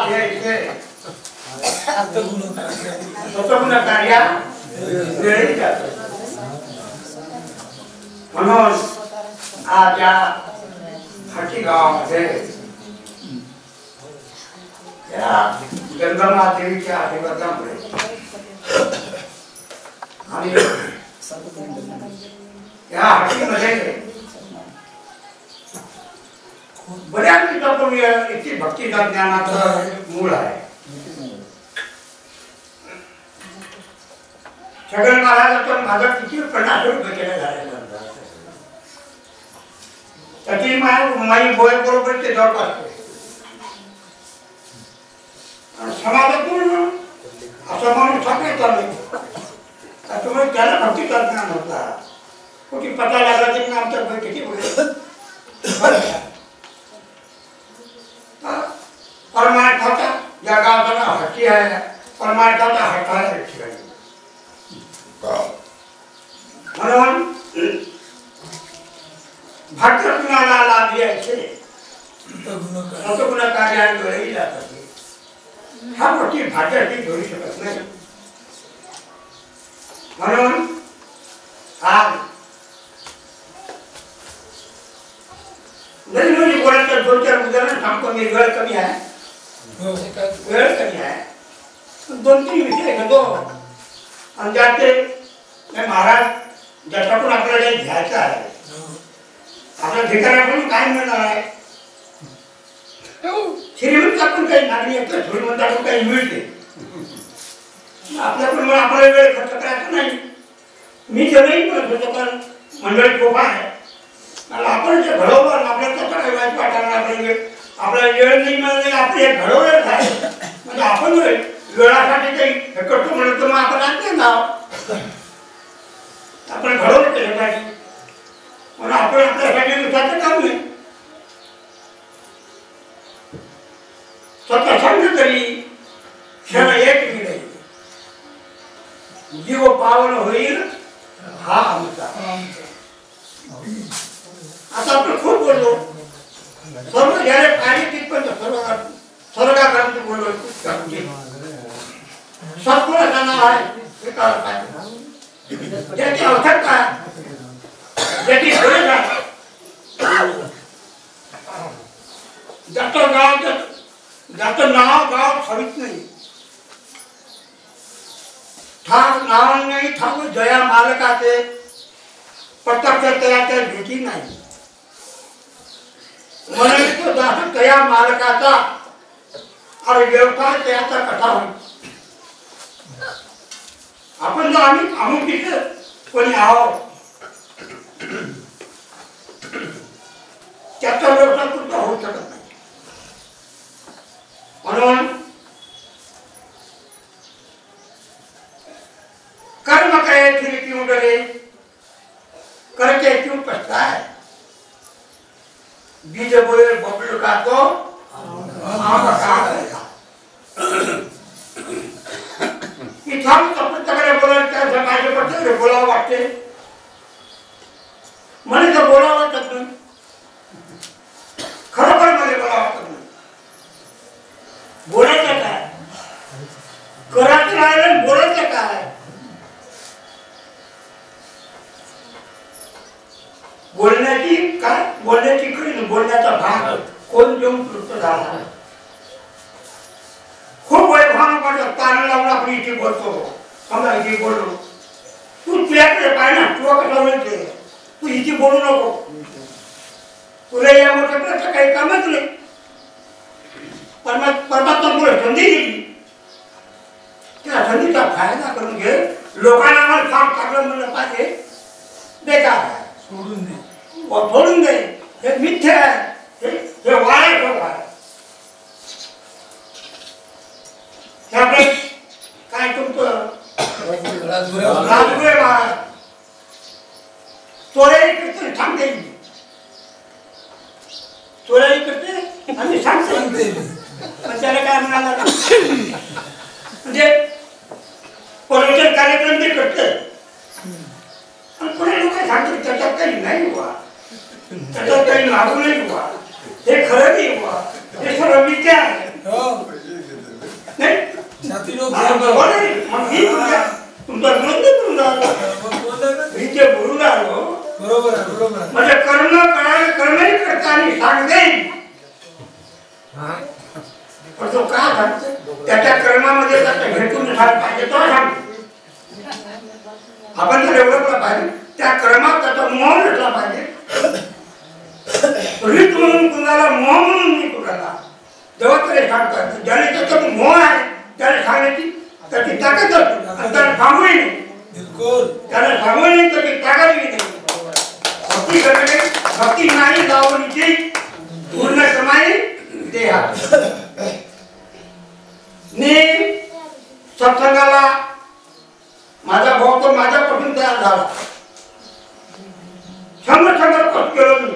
लाभ्याचे सत्वगुण कार्या वेळी जात म्हणून आज या खाटी गावामध्ये या गंगामा देवीच्या आशीर्वादामुळे आणि या हाटीमध्ये बऱ्याच आपण इतकी भक्ती ज्ञानाचं मूळ आहे. छगन महाराजांचा माझा किती 50 रुपये केला झालेला त्याची माई बोय बरोबर ते जॉब असते समाजातून असं म्हणून सगळे चालू त्याच्यामुळे त्याला भक्ती ज्ञान होता. कुठे पता लागला की आमच्या भाई किती परमार्थाचा या गावाचा हट्टी आहे. परमार्थाचा हट्टा आहे म्हणून भक्तगुणाला लाभ यायचे सत्वगुण कार्याने वेळही जातात. ह्या गोष्टी भाग्याशी जोडू शकत नाही. म्हणून आज नवीन बोलायचं 2-4 उदाहरण सांगतो मी. वेळ कमी आहे. 2-3 विषय घेतो आणि त्याचे महाराज ज्याच्याकडून आपल्याला घ्यायचं आहे आपल्या ठिकाणाकडून काय मिळणार आहे. श्रीमंताकडून काही नागरी येतं श्रीमंताकडून काही मिळते. आपल्याकडून आपल्याला वेळ खर्च करायचा नाही. मी ते नाही म्हणत होतो पण मंडळी खूप आहे मला आपण जे घडवलं आपल्याला कसं काही वाईट वाटायला आपल्याला वेळ नाही मिळाली आपले हे घडवलं आहे म्हणजे आपण वेळासाठी काही करतो म्हणत मग आपण आणते ना आपण घडवलं त्याच्यासाठी म्हणून आपण आपल्यासाठी दुसऱ्याचं काम नाही. स्वतः सांग तरी क्षण एक मिळेल जीव पावन होईल हा आमचा. आता आपण खूप बोललो सर्व ज्याने पाणी तिथपर्यंत स्वर्गाकडे बोललो सत्पुरुषाचं नाव आहे ज्याची आवश्यकता ज्याची गरज आहे ज्याचं नाव गाव ठरत नाही ठाक नाव नाही ठाकूर जया मालकाचे प्रत्यक्ष त्याच्या भेटी नाही म्हणून तो दास त्या मालकाचा आणि व्यवसाय त्याचा कथा होईल. आपण जो आम्ही तिथे कोणी आहोत त्याचा व्यवसाय सुद्धा होऊ शकत नाही. म्हणून कर्म करे फिर क्यों डरे करके क्यों पछताए बीज बोए बबलू का तो आम का इथं प्रत्येकाने बोलायला त्या समाजाचे प्रत्येकाने बोलावं वाटते. मला तर बोलावं वाटत नाही. खरोखर मला बोलावं वाटत नाही. बोलायचं काय करायचं राहिलं बोलायचं काय बोलण्याची काय बोलण्याची कळी बोलण्याचा भाग कोण देऊन तृप्त झाला. खूप वैभवान वाटत तारण लावून आपण इथे बोलतो समजा इथे बोललो तू तुझ्याकडे पाय ना तुला कसं मिळते तू इथे बोलू नको तुला या मोठ्या काही कामच नाही. परमात्मा तुला संधी दिली त्या संधीचा फायदा करून घे. लोकांना मला काम चांगलं म्हणलं पाहिजे बेकार आहे सोडून दे हे मिथ्या आहे हे वाया ठेव आहे. त्यामुळे काय तुमचं चोऱ्याही करते सांगते चोऱ्याही करते आणि सांगते पण त्याला काय म्हणाला म्हणजे प्रवचन कार्यक्रम ते करते आणि पुढे लोक सांगतात त्याच्यात काही नाही हुआ त्याच्यात काही लागू नाही हुआ हे खरं नाही हुआ हे सर्व मिथ्या आहे. मग मी तुमचा विरोध करून राहिलो, मी जे बोलून राहिलो बरोबर आहे, बरोबर आहे. म्हणजे कर्म करायला कर्मही करता आणि सांगते पण तो का सांगतो त्याच्या कर्मामध्ये त्याच्या भेटून पाहिजे तो सांगतो. आपण जर एवढं पाहिजे त्या कर्मात त्याचा मोह नसला पाहिजे. रीत म्हणून कुणाला मोह म्हणून मी कुणाला जेव्हा तरी सांगतात ज्याने त्याचा मोह आहे त्याने सांगण्याची त्याची ताकद असते आणि त्याला थांबवही नाही. बिलकुल त्याला थांबवही नाही त्याची ताकदही नाही. भक्ती करणे भक्ती नाही जावणीची पूर्ण कमाई देहा. मी सत्संगाला माझा भाऊ तो माझ्यापासून तयार झाला. 100 कष्ट केलं मी.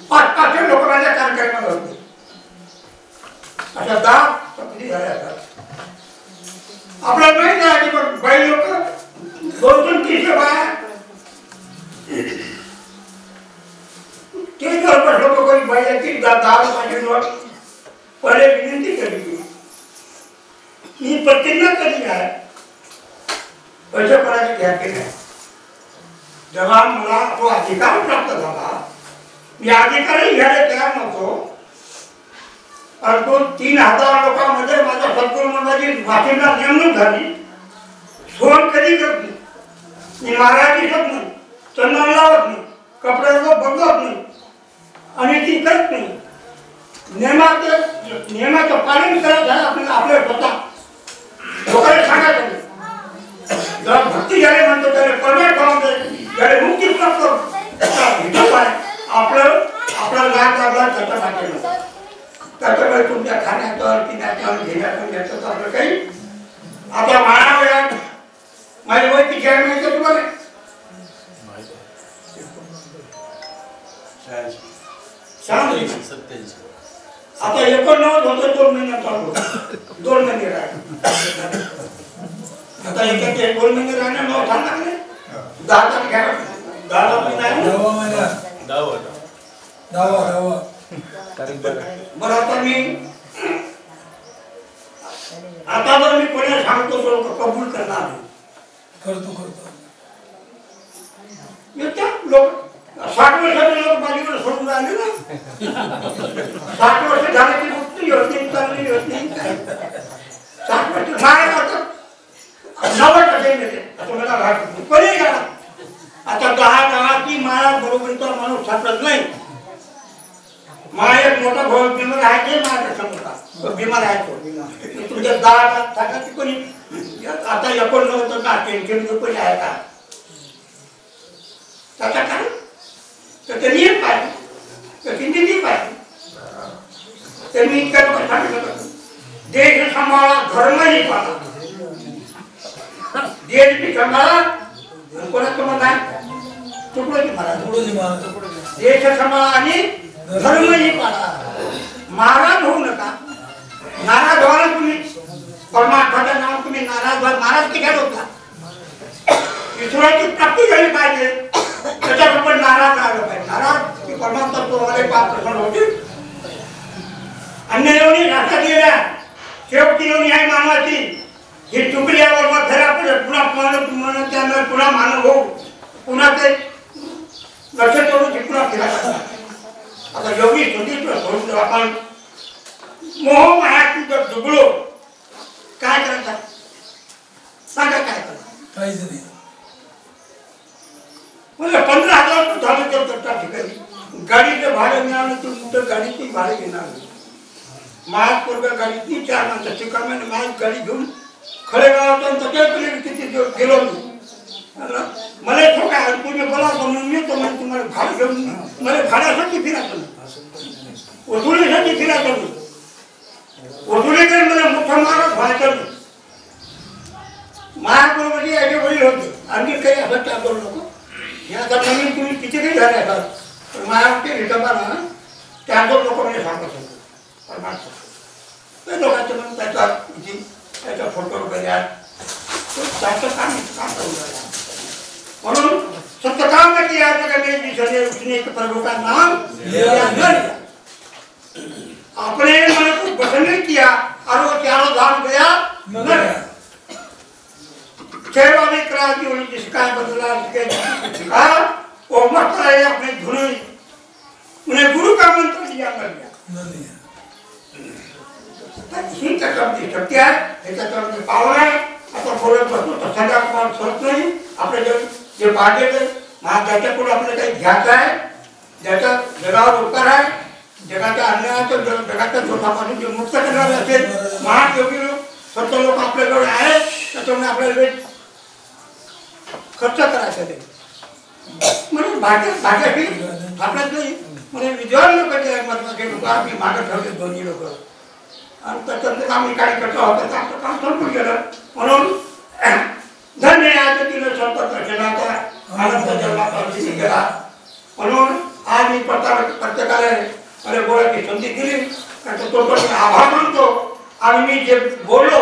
500 लोक माझ्या कार्यक्रमात होते. अशा 10 पत्नी झाल्या असतात. आपल्याला माहित आहे की बाई लोक 200-300 बाया 30 वर्ष लोक कोणी बाईची 10 रुपयाची नोट पहिले विनंती केली. मी प्रतिज्ञा केली आहे पैसे कोणाची घ्यायचे नाही. जेव्हा मला तो अधिकार प्राप्त झाला मी अधिकारही घ्यायला तयार नव्हतो. परंतु 3000 लोकांमध्ये माझ्या सद्गुरू महाराजांची वाचीला नेमणूक झाली. सोन कधी करत नाही, मी महाराज दिसत नाही, चंदन लावत नाही, कपड्यावर बघत नाही आणि ती करत नाही. नियमाचं पालन करत आहे आपल्याला आपल्या स्वतः लोकांना सांगायचं नाही. जेव्हा भक्ती झाली म्हणतो त्याला परमेश्वर पाहून त्याला मुक्ती प्राप्त आपला लाभ लागला त्याच्या पाठीला त्याच्यामुळे तुमच्या खाण्याचं पिण्याचं घेण्याचं घ्यायचं तर आपलं काही आता माळा वेळात माझी वय किती आहे माहिती तुम्हाला? आता 89 होतं 2 महिन्यात चालू 2 महिने राहिले. आता एकाचे 2 महिने राहणे 9 छान लागले 10 घ्या 10 महिना 10 बरं. आता जर मी कोणाला सांगतो तो कबूल करणार करतो लोक 60 वर्षाचे लोक माझ्याकडे सोडून राहिले ना. 60 वर्ष झाले की मुक्ती होत नाही चांगली होत नाही. 60 वर्ष माया करतात 90% मिळते असं मला वाटतं. कोणी करा आता 10 की माया बरोबरीचा माणूस सापडत नाही. माझा एक मोठा भाऊ बिमार आहे ते माझ्या समोर बिमार आहे तो तुमच्या 10 टाकाची कोणी आता 89 का टेन्शन कोणी आहे का त्याचा कारण त्याचा नियम पाहिजे त्याची नीती पाहिजे. तर मी इतक्या लोक सांगितलं देश सांभाळा धर्मही पाळा. देश बी सांभाळा कोणाचं मत आहे तुकडोजी महाराज देश सांभाळा आणि धर्मही पाळा. महाराज होऊ नका. नाराज व्हाल तुम्ही परमात्म्याचं नाव तुम्ही नाराज व्हाल. महाराज की काय होता ईश्वराची प्राप्ती झाली पाहिजे त्याच्याबरोबर नाराज राहिलं पाहिजे. नाराज की परमात्मा तुम्हाला पाप प्रसन्न होतील. अन्य येऊन रास्ता गेल्या शेवटी येऊन आहे मानवाची ही चुकल्यावर मग घरा पुन्हा मानव त्यानंतर पुन्हा मानव हो पुन्हा ते लक्ष करून पुन्हा फिरायला. आता योगी सोडून आपण मोह मायातून जर डुबलो काय करायचं सांगा काय करायचं काहीच नाही. म्हणजे 15,000 झालं तर त्या ठिकाणी गाडीचं भाडं मिळालं तर कुठं गाडीची भाडं घेणार नाही. माझ पोरगा गाडी 3-4 माणसं शिकाम्याने माझ गाडी घेऊन खळेगावात किती गेलो मी. मला ठोक आहे तुम्ही बोला म्हणून मी तो म्हणजे तुम्हाला भाड घेऊन मला भाड्यासाठी फिरायचं नाही वसुलीसाठी फिरायचं नाही. वसुलीकडे मला मोठा महाराज व्हायचं नाही. महाबरोबर याचे वडील होते आणखी काही असं त्या करू नको. आता नवीन तुम्ही किती काही झाले असतात पण महाराष्ट्र हिशोबानं 4-2 लोक म्हणजे सांगत होते परमात्मा ते लोकांचे म्हणून त्याचा फोटो वगैरे त्याचं काम करून राहिला. म्हणून सत्य काम करते उसने प्रभु का नाम अपने मन को बसने किया और वो चारों धाम गया ठेवावी क्रांती होईल जिसका बदला का वो मत रहे अपने धुन उन्हें गुरु का मंत्र दिया कर दिया ही त्याच्यामध्ये शक्ती आहे हे त्याच्यामध्ये पावर आहे आपण बोलत बसतो तसा आपण सोडत नाही आपले जे पाहिजे ते ज्याच्याकडून आपल्याला काही घ्यायचं आहे ज्याचा जगावर उपकार आहे जगाच्या अन्यायाचं जगाच्या शोधापासून जे मुक्त करणारे असेल महान योगी लोक लोक आपल्याजवळ आहेत त्याच्यामुळे आपल्याला वेळ खर्च करायचा ते म्हणजे भाग्याशी आपल्यात नाही म्हणजे विद्वान लोक जे महत्वाचे लोक आम्ही मागं ठेवले दोन्ही लोक आणि त्याच्यानंतर आम्ही काय करतो होतं तर आपलं काम संपून गेलं म्हणून धन्य आहे तिने स्वतंत्र जनाचा आनंद जन्माचा केला म्हणून आज मी प्रत्येकाला मला बोलायची संधी दिली त्याचा तो पण आभार मानतो आणि मी जे बोललो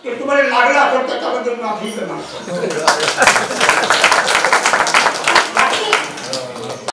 ते तुम्हाला लागलं असेल त्याच्याबद्दल माफी मागतो